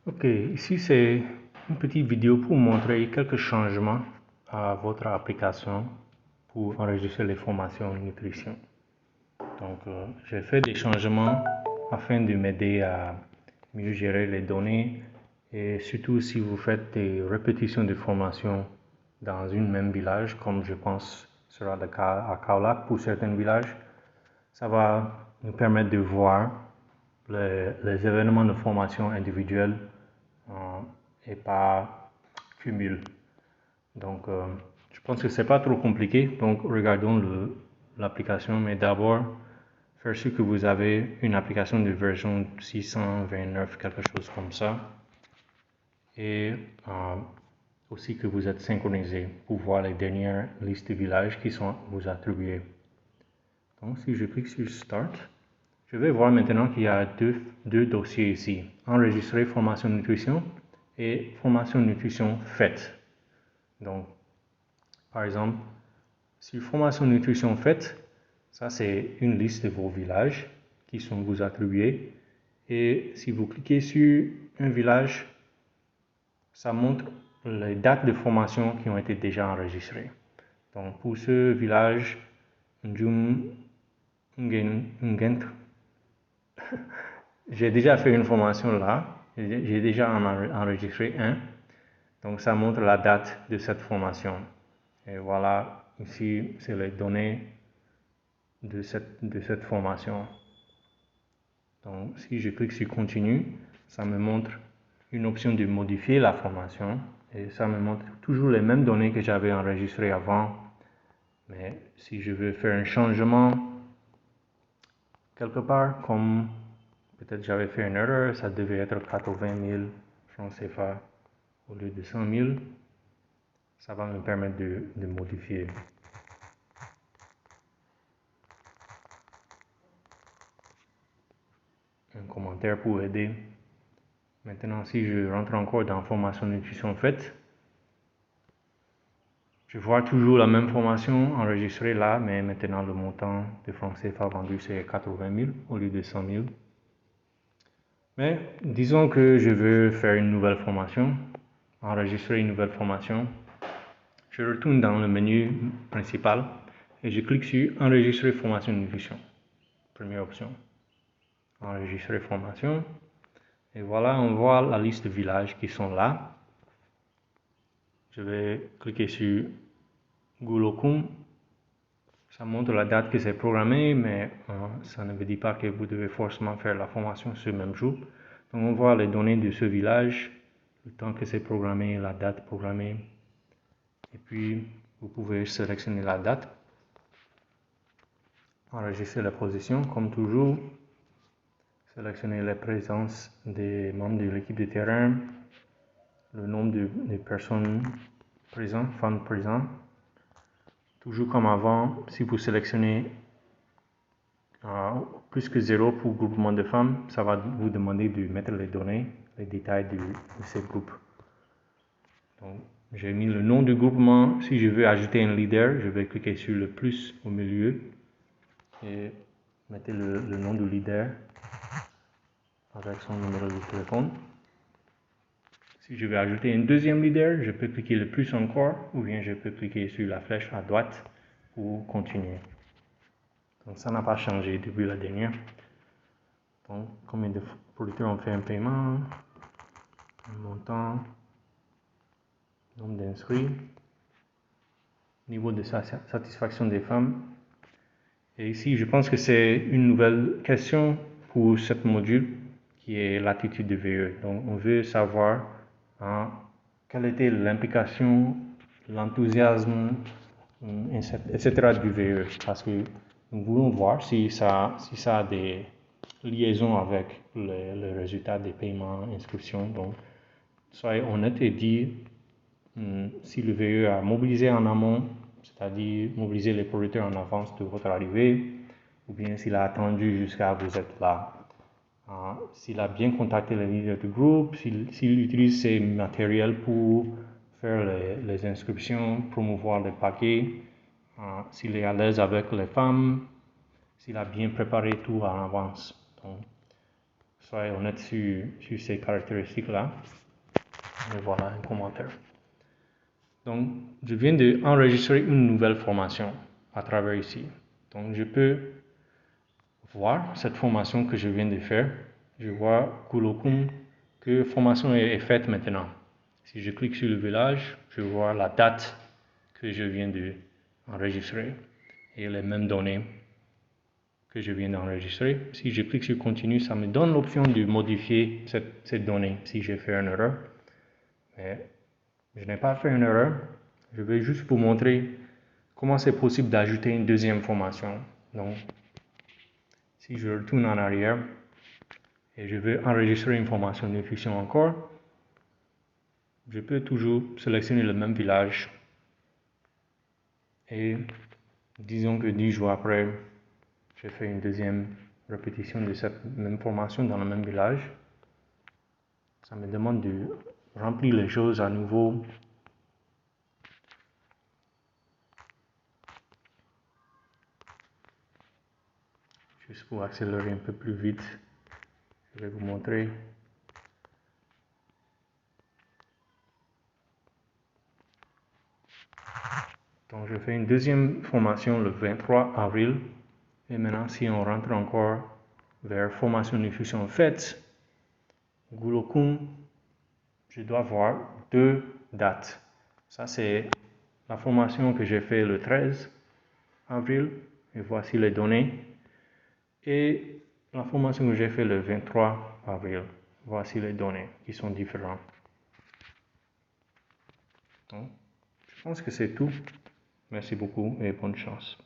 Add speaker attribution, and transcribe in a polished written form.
Speaker 1: Ok, ici c'est une petite vidéo pour montrer quelques changements à votre application pour enregistrer les formations nutrition. Donc, j'ai fait des changements afin de m'aider à mieux gérer les données et surtout si vous faites des répétitions de formations dans une même village, comme je pense sera le cas à Kaolack pour certains villages, ça va nous permettre de voir les événements de formation individuels et pas cumul. Donc, je pense que c'est pas trop compliqué. Donc, regardons l'application, mais d'abord, faire sûr que vous avez une application de version 629, quelque chose comme ça. Et aussi que vous êtes synchronisé pour voir les dernières listes de villages qui sont vous attribuées. Donc, si je clique sur Start, je vais voir maintenant qu'il y a deux dossiers ici. Enregistrer formation nutrition et formation nutrition faite. Donc, par exemple, sur formation nutrition faite, ça c'est une liste de vos villages qui sont vous attribués. Et si vous cliquez sur un village, ça montre les dates de formation qui ont été déjà enregistrées. Donc, pour ce village, j'ai déjà fait une formation là. J'ai déjà enregistré un. Donc, ça montre la date de cette formation. Et voilà, ici, c'est les données de cette formation. Donc, si je clique sur Continue, ça me montre une option de modifier la formation. Et ça me montre toujours les mêmes données que j'avais enregistrées avant. Mais si je veux faire un changement quelque part, comme peut-être j'avais fait une erreur, ça devait être 80 000 francs CFA au lieu de 100 000, ça va me permettre de modifier. Un commentaire pour aider. Maintenant, si je rentre encore dans formation nutrition faite, je vois toujours la même formation enregistrée là, mais maintenant le montant de francs CFA vendu c'est 80 000 au lieu de 100 000. Mais disons que je veux faire une nouvelle formation, enregistrer une nouvelle formation. Je retourne dans le menu principal et je clique sur enregistrer formation nutrition. Première option. Enregistrer formation. Et voilà, on voit la liste de villages qui sont là. Je vais cliquer sur Gulokum. Ça montre la date que c'est programmé, mais ça ne veut dire pas que vous devez forcément faire la formation ce même jour. Donc on voit les données de ce village, le temps que c'est programmé, la date programmée. Et puis vous pouvez sélectionner la date, enregistrer la position comme toujours, sélectionner la présence des membres de l'équipe de terrain, le nombre de personnes présentes, femmes présentes. Toujours comme avant, si vous sélectionnez plus que 0 pour groupement de femmes, ça va vous demander de mettre les données, les détails de ces groupes. Donc, j'ai mis le nom du groupement. Si je veux ajouter un leader, je vais cliquer sur le plus au milieu et mettre le nom du leader avec son numéro de téléphone. Si je veux ajouter un deuxième leader, je peux cliquer le plus encore ou bien je peux cliquer sur la flèche à droite pour continuer. Donc ça n'a pas changé depuis la dernière. Donc combien de producteurs ont fait un paiement, un montant, nombre d'inscrits, niveau de satisfaction des femmes. Et ici, je pense que c'est une nouvelle question pour ce module qui est l'attitude de VE. Donc on veut savoir quelle était l'implication, l'enthousiasme, etc. du VE. Parce que nous voulons voir si ça a des liaisons avec les résultats des paiements, inscriptions. Donc, soyez honnête et dire si le VE a mobilisé en amont, c'est-à-dire mobiliser les producteurs en avance de votre arrivée, ou bien s'il a attendu jusqu'à vous être là. S'il a bien contacté les leaders du groupe, s'il utilise ses matériels pour faire les inscriptions, promouvoir les paquets, s'il est à l'aise avec les femmes, s'il a bien préparé tout en avance. Donc, soyez honnête sur ces caractéristiques-là. Et voilà un commentaire. Donc, je viens d'enregistrer une nouvelle formation à travers ici. Donc, je peux voir cette formation que je viens de faire. Je vois Gulokum que formation est faite maintenant. Si je clique sur le village, je vois la date que je viens d'enregistrer et les mêmes données que je viens d'enregistrer. Si je clique sur continue, ça me donne l'option de modifier cette donnée si j'ai fait une erreur. Mais je n'ai pas fait une erreur. Je vais juste vous montrer comment c'est possible d'ajouter une deuxième formation. Donc, si je retourne en arrière et je veux enregistrer une formation de fiction encore, je peux toujours sélectionner le même village. Et disons que 10 jours après, je fais une deuxième répétition de cette même formation dans le même village. Ça me demande de remplir les choses à nouveau. Juste pour accélérer un peu plus vite, je vais vous montrer. Donc je fais une deuxième formation le 23 avril. Et maintenant, si on rentre encore vers formation de fusion faite, Gulokum, je dois voir deux dates. Ça, c'est la formation que j'ai fait le 13 avril. Et voici les données. Et la formation que j'ai fait le 23 avril. Voici les données qui sont différentes. Donc, je pense que c'est tout. Merci beaucoup et bonne chance.